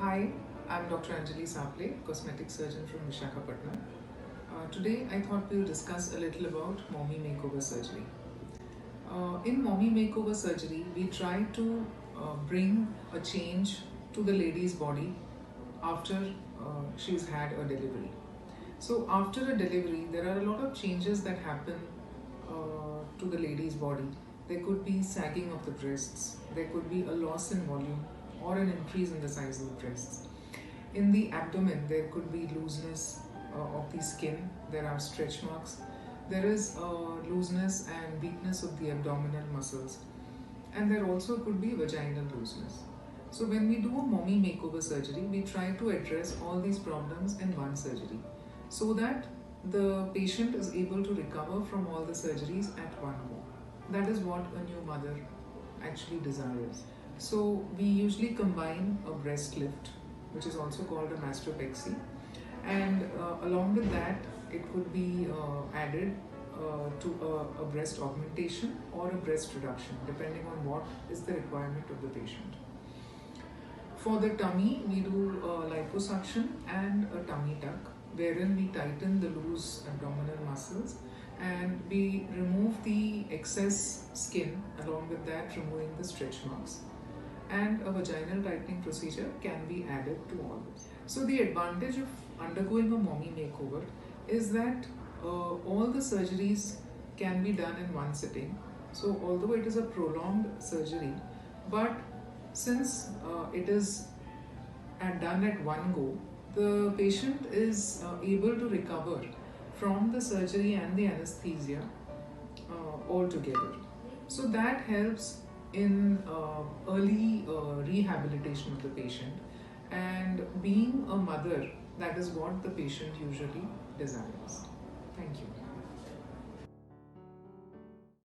Hi, I'm Dr. Anjali Saple, cosmetic surgeon from Visakhapatnam. Today, I thought we'll discuss a little about Mommy Makeover surgery. In Mommy Makeover surgery, we try to bring a change to the lady's body after she's had a delivery. So, after a delivery, there are a lot of changes that happen to the lady's body. There could be sagging of the breasts, there could be a loss in volume, or an increase in the size of the breasts. In the abdomen, there could be looseness of the skin, there are stretch marks, there is looseness and weakness of the abdominal muscles, and there also could be vaginal looseness. So, when we do a mommy makeover surgery, we try to address all these problems in one surgery so that the patient is able to recover from all the surgeries at one go. That is what a new mother actually desires. So, we usually combine a breast lift, which is also called a mastopexy, and along with that, it could be added to a breast augmentation or a breast reduction, depending on what is the requirement of the patient. For the tummy, we do liposuction and a tummy tuck, wherein we tighten the loose abdominal muscles and we remove the excess skin, along with that removing the stretch marks, and a vaginal tightening procedure can be added to all this. So the advantage of undergoing a mommy makeover is that all the surgeries can be done in one sitting. So although it is a prolonged surgery, but since it is done at one go, the patient is able to recover from the surgery and the anesthesia altogether. So that helps in early rehabilitation of the patient, and being a mother, that is what the patient usually desires. Thank you.